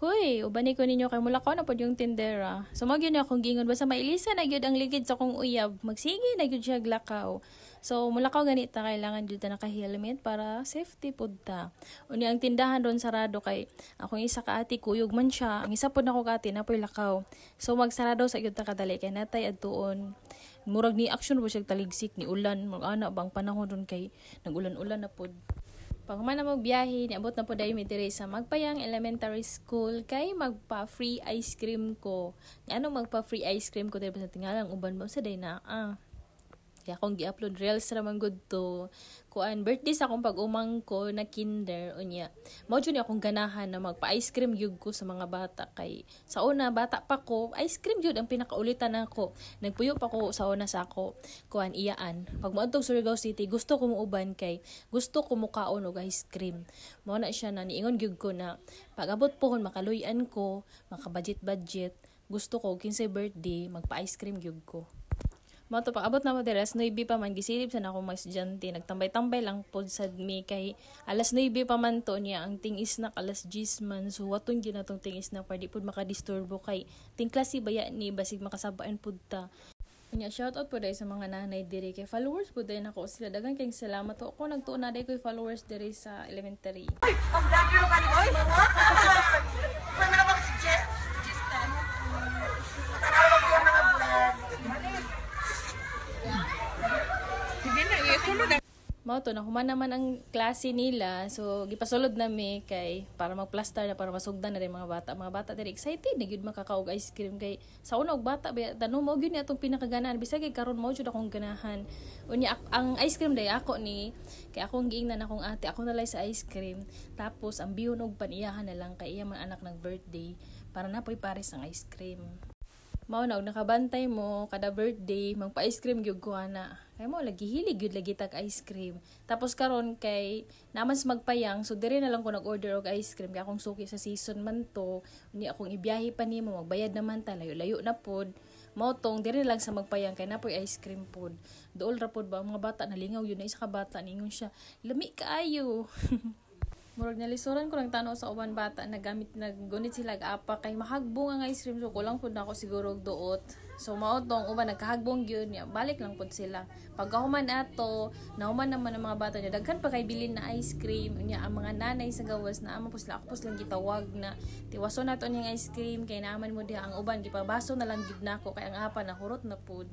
Hoy, ubani ko ninyo kay mulakaw na pod yung tindera. So mao gyud akong giingon basta mailisa na gyud ang ligid sa kong uyab. Magsige na gyud siya glakaw. So mulakaw ganita kailangan gyud ta naka-helmet para safety pod ta. Unya ang tindahan ron sarado kay akong isa ka ati kuyog man siya. Ang isa pod nako ka ati napoy lakaw. So magsarado sa gyud ta kadali kay natay adtuon. Murag ni action po siya taligsik ni ulan. Mag-ana bang panahon ron kay nagulan-ulan na pod. Pag man na magbiyahe, niabot na po dahil mi dire sa Magpayang Elementary School kay magpa-free ice cream ko. Ano magpa-free ice cream ko dahil sa tingalang uban mo sa day na kaya akong gi-upload reels raman good to kuan birthday sa akong pag-umang ko na kinder unya. Mao jud akong ganahan na magpa-ice cream gyud ko sa mga bata kay sa una bata pa ko, ice cream gyud ang pinakaulitan nako. Nagpuyo pa ko sa una sa ako kuan iyaan. Pag moadtog Surigao City, gusto ko muuban kay gusto ko mukaon og ice cream. Mao na siya na niingon gyud ko na pag abot pohon makaluy-an ko, maka-budget, gusto ko kinsay birthday magpa-ice cream gyud ko. Mato pag abot na mo dire alas 9 pa man gisilip sa akong mga estudyante nagtambay-tambay lang pod sad mi kay alas 9 pa man to niya ang tingis na alas 10 man so waton gyud natong tingis na pwede pod makadisturbo kay ting klase baya ni basig makasabaan pod ta. Nya shout out po dai sa mga nanay dire kay followers po dai nako sila daghang kay salamat to ako nagtuon na dai koy followers dire sa elementary. Ay, ang dami ro kan oy. Kung ano ba suggest? Mao to na human naman ang klase nila so gipasulod na mi kay para magplaster na para masugdan na rin mga bata. Mga bata diri excited na gyud makakaog ice cream kay sa una og bata ba tanong mo gyud ni atong pinakaganaan bisag kay karon mao jud akong ganahan. Unya ang ice cream day ako ni kay akong giingnan akong ate ako nalay sa ice cream tapos ang bihon og paniyahan na lang kay iya man anak nag birthday para napoy pares ang ice cream. Mao na og nakabantay mo kada birthday magpa-ice cream gyud ko ana. Kay mo lagi hilig gyud lagi tag ice cream. Tapos karon kay naman sa Magpayang so dire na lang ko nag-order og ice cream kay akong suki sa season man to. Ni akong ibiyahe pa nimo magbayad naman ta layo-layo na pod. Mao tong dire lang sa Magpayang kay napoy ice cream pod. Duol ra pod ba mga bata nalingaw yun na isa ka bata ningon siya. Lami kaayo. Murag nalisuran ko lang tanaw sa uban bata naggunit sila apa kay mahagbong ang ice cream so kulang pud nako siguro og duot. So mao tong uban nagkahagbong gyud niya balik lang pud sila. Pagkahuman ato nahuman naman ang mga bata niya daghan pa kay bilin na ice cream niya ang mga nanay sa gawas na amo pus ako pus lang gitawag na tiwason nato ning ice cream kay naaman mo diha ang uban gipabaso na lang gid nako kay ang apa na hurot na pud.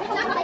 Ay,